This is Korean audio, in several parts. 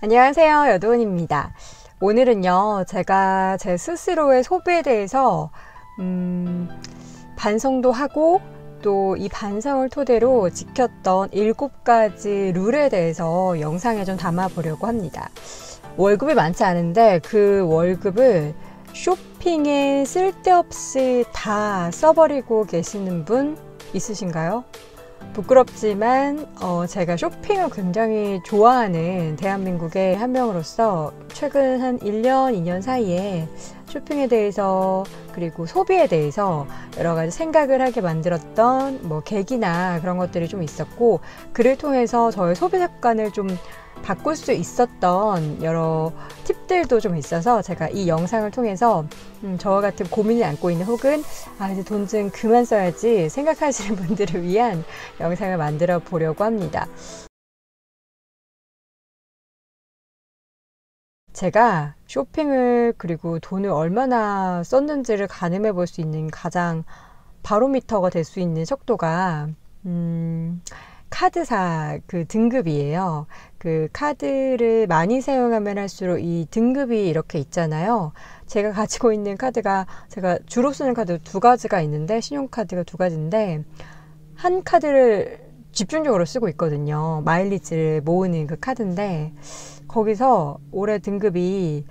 안녕하세요, 여도은입니다. 오늘은요, 제가 제 스스로의 소비에 대해서 반성도 하고 또 이 반성을 토대로 지켰던 7가지 룰에 대해서 영상에 좀 담아보려고 합니다. 월급이 많지 않은데 그 월급을 쇼핑에 쓸데없이 다 써버리고 계시는 분 있으신가요? 부끄럽지만 제가 쇼핑을 굉장히 좋아하는 대한민국의 한 명으로서 최근 한 1년, 2년 사이에 쇼핑에 대해서 그리고 소비에 대해서 여러 가지 생각을 하게 만들었던 계기나 그런 것들이 좀 있었고, 그를 통해서 저의 소비 습관을 좀 바꿀 수 있었던 여러 팁들도 좀 있어서 제가 이 영상을 통해서 저와 같은 고민을 안고 있는, 혹은 이제 돈 좀 그만 써야지 생각하시는 분들을 위한 영상을 만들어 보려고 합니다. 제가 쇼핑을 그리고 돈을 얼마나 썼는지를 가늠해 볼 수 있는 가장 바로미터가 될 수 있는 척도가 카드사 그 등급이에요. 그 카드를 많이 사용하면 할수록 이 등급이 이렇게 있잖아요. 제가 가지고 있는 카드가, 제가 주로 쓰는 카드 2가지가 있는데, 신용카드가 2가지인데 한 카드를 집중적으로 쓰고 있거든요. 마일리지를 모으는 그 카드인데, 거기서 올해 등급이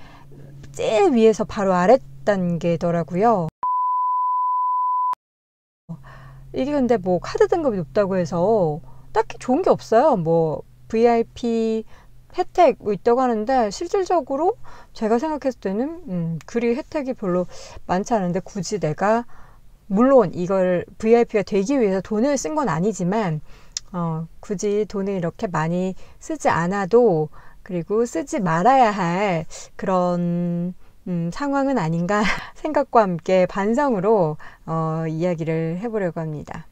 제일 위에서 바로 아래 단계더라고요. 이게 근데 카드 등급이 높다고 해서 딱히 좋은 게 없어요. VIP 혜택 있다고 하는데, 실질적으로 제가 생각했을 때는 그리 혜택이 별로 많지 않은데, 굳이 내가, 물론 이걸 VIP가 되기 위해서 돈을 쓴 건 아니지만 굳이 돈을 이렇게 많이 쓰지 않아도, 그리고 쓰지 말아야 할 그런 상황은 아닌가 생각과 함께 반성으로 이야기를 해보려고 합니다.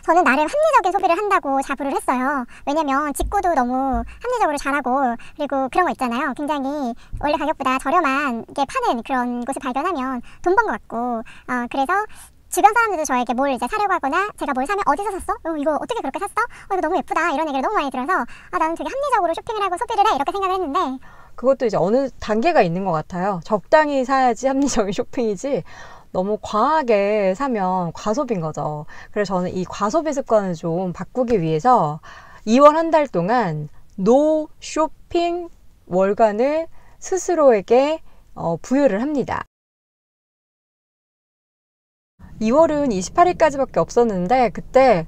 저는 나름 합리적인 소비를 한다고 자부를 했어요. 왜냐면 직구도 너무 합리적으로 잘하고, 그리고 그런 거 있잖아요. 굉장히 원래 가격보다 저렴한 게 파는 그런 곳을 발견하면 돈 번 것 같고, 그래서 주변 사람들도 저에게 뭘 이제 사려고 하거나, 제가 뭘 사면 어디서 샀어? 이거 어떻게 그렇게 샀어? 이거 너무 예쁘다. 이런 얘기를 너무 많이 들어서 나는 되게 합리적으로 쇼핑을 하고 소비를 해, 이렇게 생각을 했는데, 그것도 이제 어느 단계가 있는 것 같아요. 적당히 사야지 합리적인 쇼핑이지, 너무 과하게 사면 과소비인 거죠. 그래서 저는 이 과소비 습관을 좀 바꾸기 위해서 2월 한 달 동안 노 쇼핑 월간을 스스로에게 부여를 합니다. 2월은 28일까지밖에 없었는데, 그때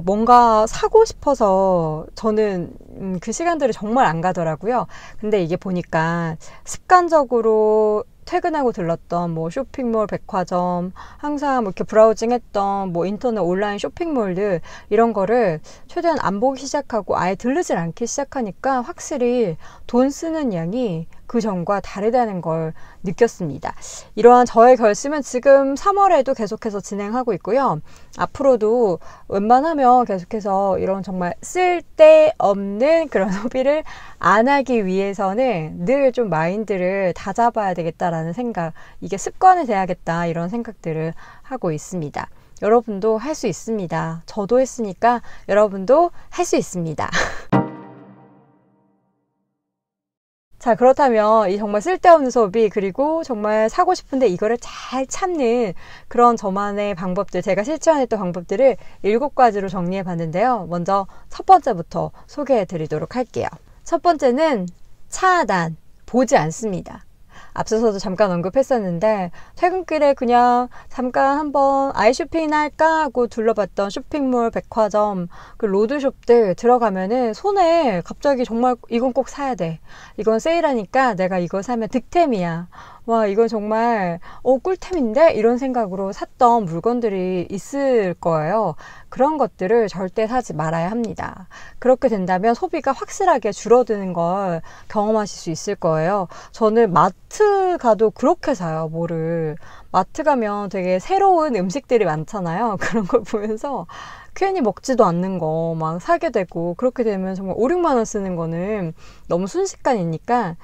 뭔가 사고 싶어서 저는 그 시간들이 정말 안 가더라고요. 근데 이게 보니까 습관적으로 퇴근하고 들렀던 쇼핑몰, 백화점, 항상 이렇게 브라우징했던 인터넷 온라인 쇼핑몰들, 이런 거를 최대한 안 보기 시작하고 아예 들르질 않기 시작하니까 확실히 돈 쓰는 양이 그 전과 다르다는 걸 느꼈습니다. 이러한 저의 결심은 지금 3월에도 계속해서 진행하고 있고요. 앞으로도 웬만하면 계속해서 이런 정말 쓸데없는 그런 소비를 안 하기 위해서는 늘 좀 마인드를 다잡아야 되겠다라는 생각, 이게 습관이 돼야겠다, 이런 생각들을 하고 있습니다. 여러분도 할 수 있습니다. 저도 했으니까 여러분도 할 수 있습니다. 자, 그렇다면 이 정말 쓸데없는 소비, 그리고 정말 사고 싶은데 이거를 잘 참는 그런 저만의 방법들, 제가 실천했던 방법들을 7가지로 정리해 봤는데요. 먼저 첫 번째부터 소개해 드리도록 할게요. 첫 번째는 차단, 보지 않습니다. 앞서서도 잠깐 언급했었는데, 퇴근길에 그냥 잠깐 한번 아이쇼핑이나 할까 하고 둘러봤던 쇼핑몰, 백화점, 그 로드숍들 들어가면은 손에 갑자기 정말 이건 꼭 사야 돼, 이건 세일하니까 내가 이거 사면 득템이야, 와 이건 정말 꿀템인데, 이런 생각으로 샀던 물건들이 있을 거예요. 그런 것들을 절대 사지 말아야 합니다. 그렇게 된다면 소비가 확실하게 줄어드는 걸 경험하실 수 있을 거예요. 저는 마트 가도 그렇게 사요. 마트 가면 되게 새로운 음식들이 많잖아요. 그런 걸 보면서 괜히 먹지도 않는 거 막 사게 되고, 그렇게 되면 정말 5, 6만 원 쓰는 거는 너무 순식간이니까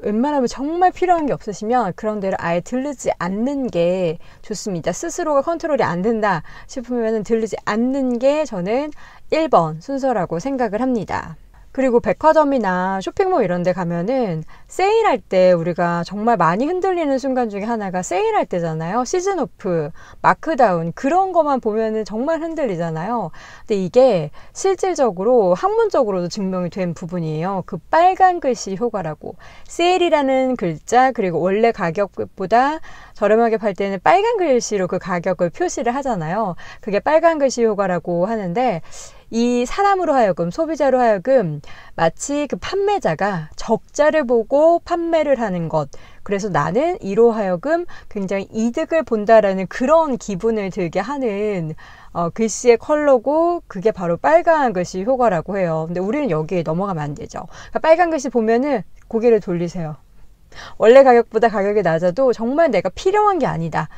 웬만하면 정말 필요한 게 없으시면 그런 데를 아예 들르지 않는 게 좋습니다. 스스로가 컨트롤이 안 된다 싶으면 들르지 않는 게 저는 1번 순서라고 생각을 합니다. 그리고 백화점이나 쇼핑몰 이런 데 가면은 세일할 때 우리가 정말 많이 흔들리는 순간 중에 하나가 세일할 때잖아요. 시즌 오프, 마크다운 그런 것만 보면은 정말 흔들리잖아요. 근데 이게 실질적으로 학문적으로도 증명이 된 부분이에요. 그 빨간 글씨 효과라고. 세일이라는 글자 그리고 원래 가격보다 저렴하게 팔 때는 빨간 글씨로 그 가격을 표시를 하잖아요. 그게 빨간 글씨 효과라고 하는데 이 사람으로 하여금, 소비자로 하여금 마치 그 판매자가 적자를 보고 판매를 하는 것. 그래서 나는 이로 하여금 굉장히 이득을 본다라는 그런 기분을 들게 하는 글씨의 컬러고 그게 바로 빨간 글씨 효과라고 해요. 근데 우리는 여기에 넘어가면 안 되죠. 그러니까 빨간 글씨 보면은 고개를 돌리세요. 원래 가격보다 가격이 낮아도 정말 내가 필요한 게 아니다.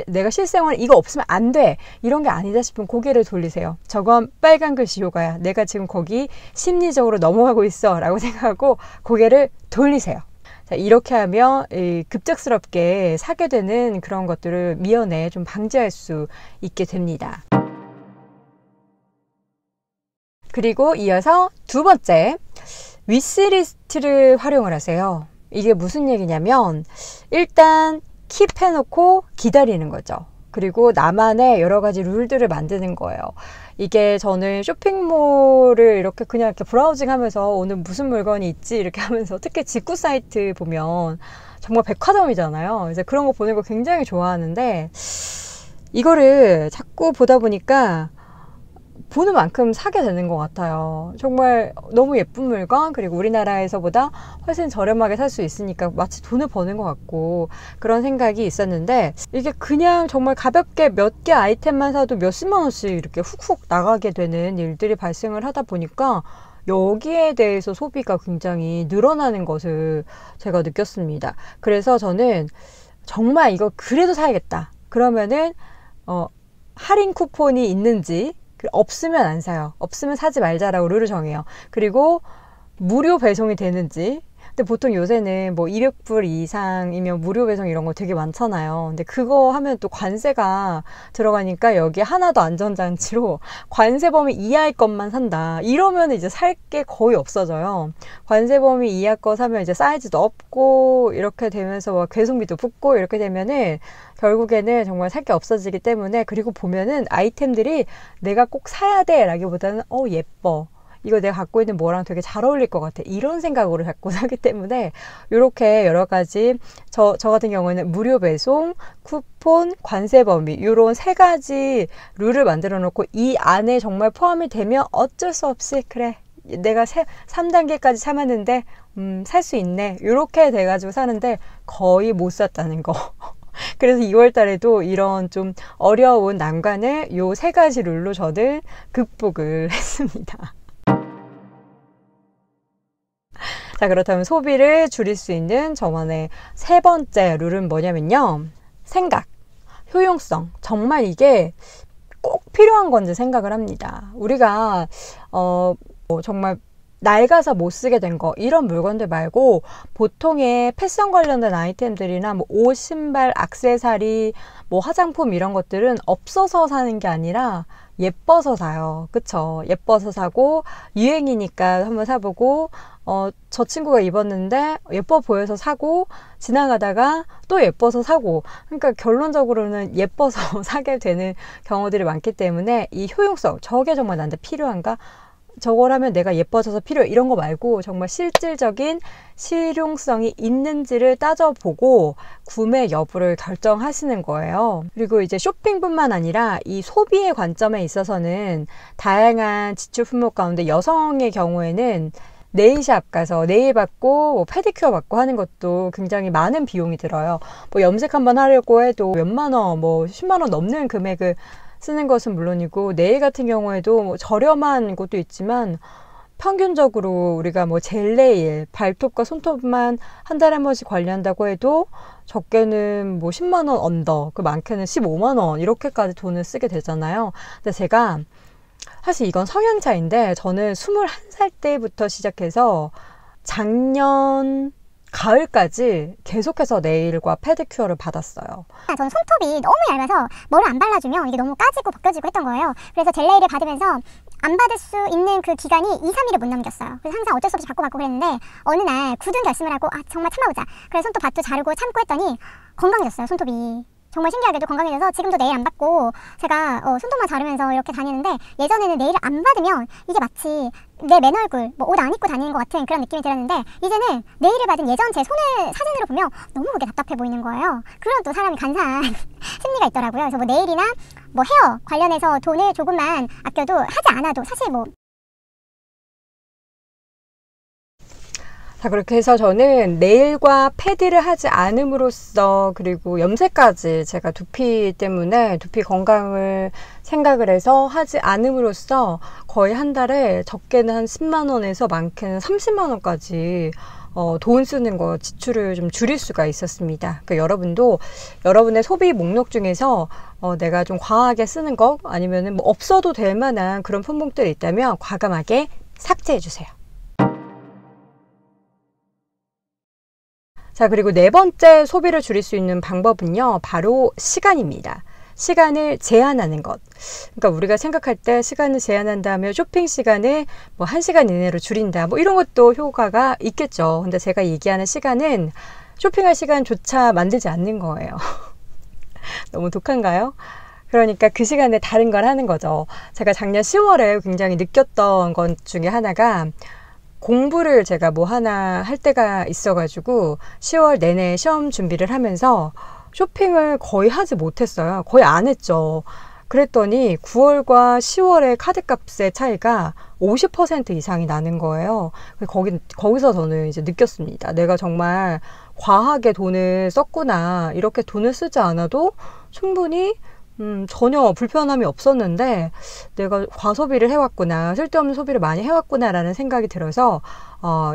내가 실생활에 이거 없으면 안 돼. 이런 게 아니다 싶으면 고개를 돌리세요. 저건 빨간 글씨 효과야. 내가 지금 거기 심리적으로 넘어가고 있어 라고 생각하고 고개를 돌리세요. 자, 이렇게 하면 급작스럽게 사게 되는 그런 것들을 미연에 좀 방지할 수 있게 됩니다. 그리고 이어서 두 번째, 위시리스트를 활용을 하세요. 이게 무슨 얘기냐면 일단 킵해놓고 기다리는 거죠. 그리고 나만의 여러 가지 룰들을 만드는 거예요. 이게 저는 쇼핑몰을 이렇게 그냥 이렇게 브라우징 하면서 오늘 무슨 물건이 있지 이렇게 하면서 특히 직구 사이트 보면 정말 백화점이잖아요. 이제 그런 거 보는 거 굉장히 좋아하는데 이거를 자꾸 보다 보니까 보는 만큼 사게 되는 것 같아요. 정말 너무 예쁜 물건 그리고 우리나라에서보다 훨씬 저렴하게 살 수 있으니까 마치 돈을 버는 것 같고 그런 생각이 있었는데 이게 그냥 정말 가볍게 몇 개 아이템만 사도 몇십만 원씩 이렇게 훅훅 나가게 되는 일들이 발생을 하다 보니까 여기에 대해서 소비가 굉장히 늘어나는 것을 제가 느꼈습니다. 그래서 저는 정말 이거 그래도 사야겠다. 그러면은 할인 쿠폰이 있는지 없으면 안 사요. 없으면 사지 말자라고 룰을 정해요. 그리고 무료 배송이 되는지. 근데 보통 요새는 뭐 200불 이상이면 무료 배송 이런 거 되게 많잖아요. 근데 그거 하면 또 관세가 들어가니까 여기 하나도 안전장치로 관세 범위 이하의 것만 산다. 이러면 이제 살 게 거의 없어져요. 관세 범위 이하 거 사면 이제 사이즈도 없고 이렇게 되면서 막 배송비도 붙고 이렇게 되면은 결국에는 정말 살 게 없어지기 때문에 그리고 보면은 아이템들이 내가 꼭 사야 돼 라기보다는 예뻐. 이거 내가 갖고 있는 뭐랑 되게 잘 어울릴 것 같아. 이런 생각으로 자꾸 사기 때문에 이렇게 여러 가지 저 같은 경우에는 무료 배송, 쿠폰, 관세 범위 이런 세 가지 룰을 만들어 놓고 이 안에 정말 포함이 되면 어쩔 수 없이 그래. 내가 3단계까지 참았는데 살 수 있네. 이렇게 돼가지고 사는데 거의 못 샀다는 거. 그래서 2월 달에도 이런 좀 어려운 난관을 요 세 가지 룰로 저는 극복을 했습니다. 자, 그렇다면 소비를 줄일 수 있는 저만의 세 번째 룰은 뭐냐면요. 생각, 효용성. 정말 이게 꼭 필요한 건지 생각을 합니다. 우리가 정말 낡아서 못 쓰게 된 거 이런 물건들 말고 보통의 패션 관련된 아이템들이나 뭐 옷, 신발, 액세서리, 뭐 화장품 이런 것들은 없어서 사는 게 아니라 예뻐서 사요. 그쵸? 예뻐서 사고 유행이니까 한번 사보고 저 친구가 입었는데 예뻐 보여서 사고 지나가다가 또 예뻐서 사고 그러니까 결론적으로는 예뻐서 사게 되는 경우들이 많기 때문에 이 효용성 저게 정말 나한테 필요한가? 저걸 하면 내가 예뻐져서 필요해 이런 거 말고 정말 실질적인 실용성이 있는지를 따져보고 구매 여부를 결정하시는 거예요. 그리고 이제 쇼핑뿐만 아니라 이 소비의 관점에 있어서는 다양한 지출 품목 가운데 여성의 경우에는 네일샵 가서 네일 받고 뭐 페디큐어 받고 하는 것도 굉장히 많은 비용이 들어요. 뭐 염색 한번 하려고 해도 몇만 원, 뭐 10만 원 넘는 금액을 쓰는 것은 물론이고 네일 같은 경우에도 뭐 저렴한 곳도 있지만 평균적으로 우리가 뭐 젤네일, 발톱과 손톱만 한 달에 한 번씩 관리한다고 해도 적게는 뭐 10만 원 언더, 그 많게는 15만 원 이렇게까지 돈을 쓰게 되잖아요. 근데 제가 사실 이건 성향 차이인데 저는 21살 때부터 시작해서 작년 가을까지 계속해서 네일과 페디큐어를 받았어요. 전 손톱이 너무 얇아서 뭐를 안 발라주면 이게 너무 까지고 벗겨지고 했던 거예요. 그래서 젤네일을 받으면서 안 받을 수 있는 그 기간이 2, 3일을 못 넘겼어요. 그래서 항상 어쩔 수 없이 받고 그랬는데 어느 날 굳은 결심을 하고 정말 참아보자. 그래서 손톱 밭도 자르고 참고 했더니 건강해졌어요, 손톱이. 정말 신기하게도 건강해져서 지금도 네일 안 받고 제가 손톱만 자르면서 이렇게 다니는데, 예전에는 네일을 안 받으면 이게 마치 내 맨 얼굴, 뭐 옷 안 입고 다니는 것 같은 그런 느낌이 들었는데, 이제는 네일을 받은 예전 제 손을 사진으로 보면 너무 그게 답답해 보이는 거예요. 그런 또 사람이 간사한 심리가 있더라고요. 그래서 뭐 네일이나 뭐 헤어 관련해서 돈을 조금만 아껴도 하지 않아도 사실 뭐. 자, 그렇게 해서 저는 네일과 패드를 하지 않음으로써, 그리고 염색까지 제가 두피 때문에 두피 건강을 생각을 해서 하지 않음으로써 거의 한 달에 적게는 한 10만 원에서 많게는 30만 원까지 돈 쓰는 거 지출을 좀 줄일 수가 있었습니다. 그러니까 여러분도 여러분의 소비 목록 중에서 내가 좀 과하게 쓰는 거 아니면은 뭐 없어도 될 만한 그런 품목들이 있다면 과감하게 삭제해 주세요. 자, 그리고 네 번째 소비를 줄일 수 있는 방법은요, 바로 시간입니다. 시간을 제한하는 것. 그러니까 우리가 생각할 때 시간을 제한한다면 쇼핑 시간을 뭐 1시간 이내로 줄인다, 뭐 이런 것도 효과가 있겠죠. 근데 제가 얘기하는 시간은 쇼핑할 시간조차 만들지 않는 거예요. 너무 독한가요? 그러니까 그 시간에 다른 걸 하는 거죠. 제가 작년 10월에 굉장히 느꼈던 것 중에 하나가, 공부를 제가 뭐 하나 할 때가 있어가지고 10월 내내 시험 준비를 하면서 쇼핑을 거의 하지 못했어요. 거의 안 했죠. 그랬더니 9월과 10월의 카드값의 차이가 50% 이상이 나는 거예요. 거기서 저는 이제 느꼈습니다. 내가 정말 과하게 돈을 썼구나. 이렇게 돈을 쓰지 않아도 충분히 전혀 불편함이 없었는데 내가 과소비를 해왔구나, 쓸데없는 소비를 많이 해왔구나 라는 생각이 들어서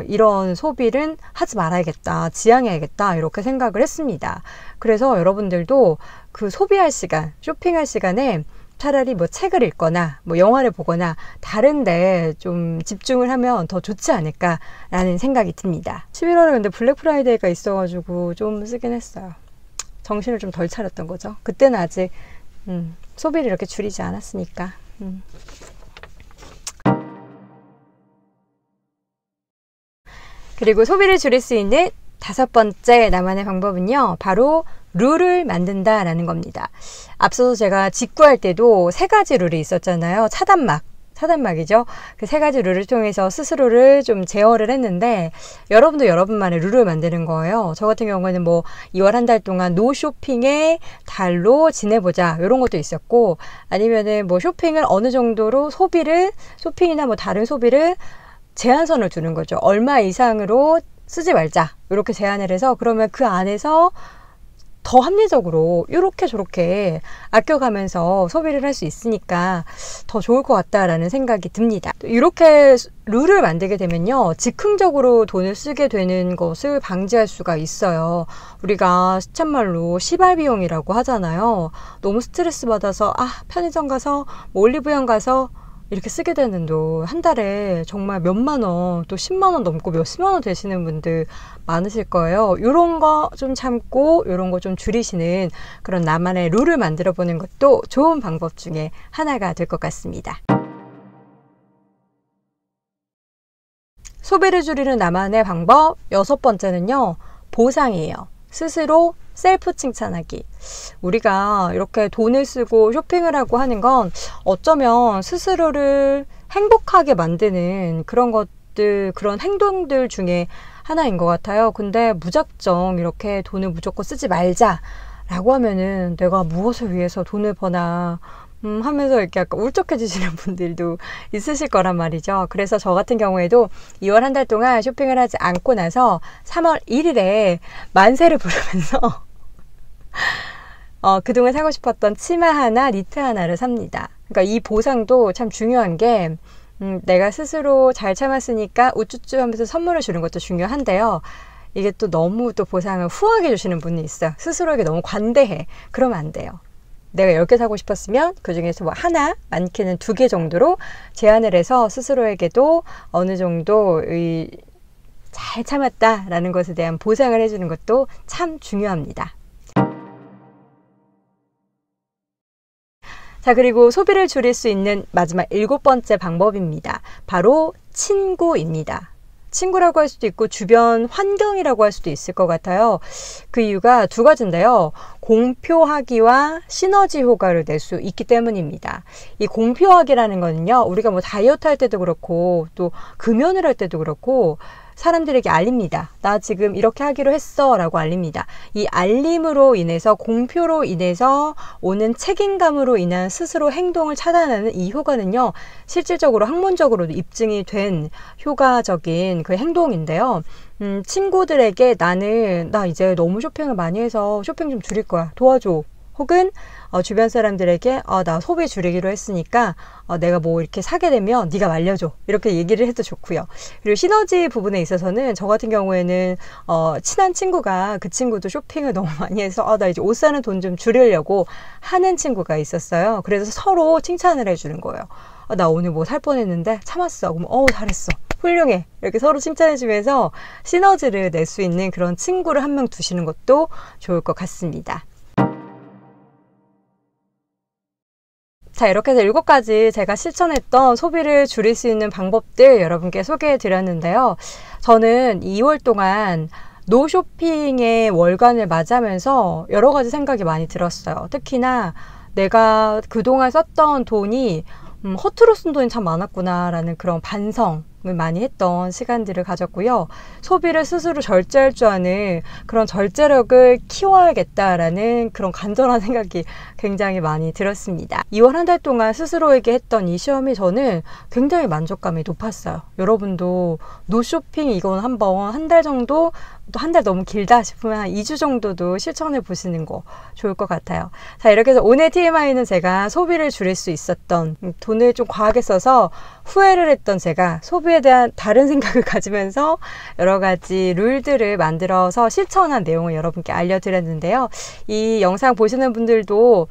이런 소비는 하지 말아야겠다, 지양해야겠다, 이렇게 생각을 했습니다. 그래서 여러분들도 그 소비할 시간, 쇼핑할 시간에 차라리 뭐 책을 읽거나 뭐 영화를 보거나 다른데 좀 집중을 하면 더 좋지 않을까라는 생각이 듭니다. 11월에 근데 블랙 프라이데이가 있어가지고 좀 쓰긴 했어요. 정신을 좀 덜 차렸던 거죠. 그때는 아직 소비를 이렇게 줄이지 않았으니까. 그리고 소비를 줄일 수 있는 5번째 나만의 방법은요, 바로 룰을 만든다라는 겁니다. 앞서서 제가 직구할 때도 3가지 룰이 있었잖아요. 차단막이죠. 그 3가지 룰을 통해서 스스로를 좀 제어를 했는데, 여러분도 여러분만의 룰을 만드는 거예요. 저 같은 경우에는 뭐 2월 한 달 동안 노 쇼핑의 달로 지내보자, 이런 것도 있었고, 아니면은 뭐 쇼핑을 어느 정도로 쇼핑이나 뭐 다른 소비를 제한선을 두는 거죠. 얼마 이상으로 쓰지 말자, 이렇게 제한을 해서, 그러면 그 안에서 더 합리적으로 이렇게 저렇게 아껴가면서 소비를 할 수 있으니까 더 좋을 것 같다라는 생각이 듭니다. 이렇게 룰을 만들게 되면요, 즉흥적으로 돈을 쓰게 되는 것을 방지할 수가 있어요. 우리가 시쳇말로 시발비용이라고 하잖아요. 너무 스트레스 받아서 편의점 가서 뭐 올리브영 가서 이렇게 쓰게 되는 돈, 한 달에 정말 몇만 원, 또 10만 원 넘고 몇십만 원 되시는 분들 많으실 거예요. 이런 거 좀 참고 이런 거 좀 줄이시는 그런 나만의 룰을 만들어 보는 것도 좋은 방법 중에 하나가 될 것 같습니다. 소비를 줄이는 나만의 방법 6번째는요, 보상이에요. 스스로 셀프 칭찬하기. 우리가 이렇게 돈을 쓰고 쇼핑을 하고 하는 건 어쩌면 스스로를 행복하게 만드는 그런 것들, 그런 행동들 중에 하나인 것 같아요. 근데 무작정 이렇게 돈을 무조건 쓰지 말자라고 하면은 내가 무엇을 위해서 돈을 버나 하면서 이렇게 약간 울적해지시는 분들도 있으실 거란 말이죠. 그래서 저 같은 경우에도 2월 한 달 동안 쇼핑을 하지 않고 나서 3월 1일에 만세를 부르면서 그동안 사고 싶었던 치마 하나, 니트 하나를 삽니다. 그러니까 이 보상도 참 중요한 게, 내가 스스로 잘 참았으니까 우쭈쭈 하면서 선물을 주는 것도 중요한데요. 이게 또 너무 또 보상을 후하게 주시는 분이 있어요. 스스로에게 너무 관대해. 그러면 안 돼요. 내가 10개 사고 싶었으면 그 중에서 뭐 하나, 많게는 2개 정도로 제한을 해서 스스로에게도 어느 정도의 잘 참았다라는 것에 대한 보상을 해주는 것도 참 중요합니다. 자, 그리고 소비를 줄일 수 있는 마지막 7번째 방법입니다. 바로 친구입니다. 친구라고 할 수도 있고 주변 환경이라고 할 수도 있을 것 같아요. 그 이유가 두 가지인데요. 공표하기와 시너지 효과를 낼 수 있기 때문입니다. 이 공표하기라는 거는요, 우리가 뭐 다이어트 할 때도 그렇고 또 금연을 할 때도 그렇고 사람들에게 알립니다. 나 지금 이렇게 하기로 했어 라고 알립니다. 이 알림으로 인해서, 공표로 인해서 오는 책임감으로 인한 스스로 행동을 차단하는 이 효과는요, 실질적으로 학문적으로도 입증이 된 효과적인 그 행동인데요. 친구들에게 나 이제 너무 쇼핑을 많이 해서 쇼핑 좀 줄일 거야, 도와줘. 혹은 주변 사람들에게 나 소비 줄이기로 했으니까 내가 뭐 이렇게 사게 되면 네가 말려줘, 이렇게 얘기를 해도 좋고요. 그리고 시너지 부분에 있어서는 저 같은 경우에는 친한 친구가, 그 친구도 쇼핑을 너무 많이 해서 나 이제 옷 사는 돈 좀 줄이려고 하는 친구가 있었어요. 그래서 서로 칭찬을 해주는 거예요. 나 오늘 뭐 살 뻔했는데 참았어. 그럼 잘했어, 훌륭해, 이렇게 서로 칭찬해주면서 시너지를 낼 수 있는 그런 친구를 한 명 두시는 것도 좋을 것 같습니다. 자, 이렇게 해서 7가지 제가 실천했던 소비를 줄일 수 있는 방법들 여러분께 소개해 드렸는데요. 저는 2월 동안 노쇼핑의 월간을 맞이하면서 여러 가지 생각이 많이 들었어요. 특히나 내가 그동안 썼던 돈이 허투루 쓴 돈이 참 많았구나 라는 그런 반성을 많이 했던 시간들을 가졌고요. 소비를 스스로 절제할 줄 아는 그런 절제력을 키워야겠다라는 그런 간절한 생각이 굉장히 많이 들었습니다. 2월 한 달 동안 스스로에게 했던 이 시험이 저는 굉장히 만족감이 높았어요. 여러분도 노쇼핑 이건 한번 한 달 정도, 또 한 달 너무 길다 싶으면 한 2주 정도도 실천해 보시는 거 좋을 것 같아요. 자, 이렇게 해서 오늘 TMI는 제가 소비를 줄일 수 있었던, 돈을 좀 과하게 써서 후회를 했던 제가 소비에 대한 다른 생각을 가지면서 여러 가지 룰들을 만들어서 실천한 내용을 여러분께 알려드렸는데요. 이 영상 보시는 분들도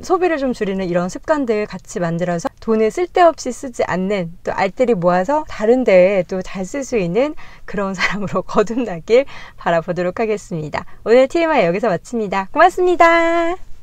소비를 좀 줄이는 이런 습관들 같이 만들어서 돈을 쓸데없이 쓰지 않는, 또 알뜰히 모아서 다른 데에 또 잘 쓸 수 있는 그런 사람으로 거듭나길 바라보도록 하겠습니다. 오늘 TMI 여기서 마칩니다. 고맙습니다.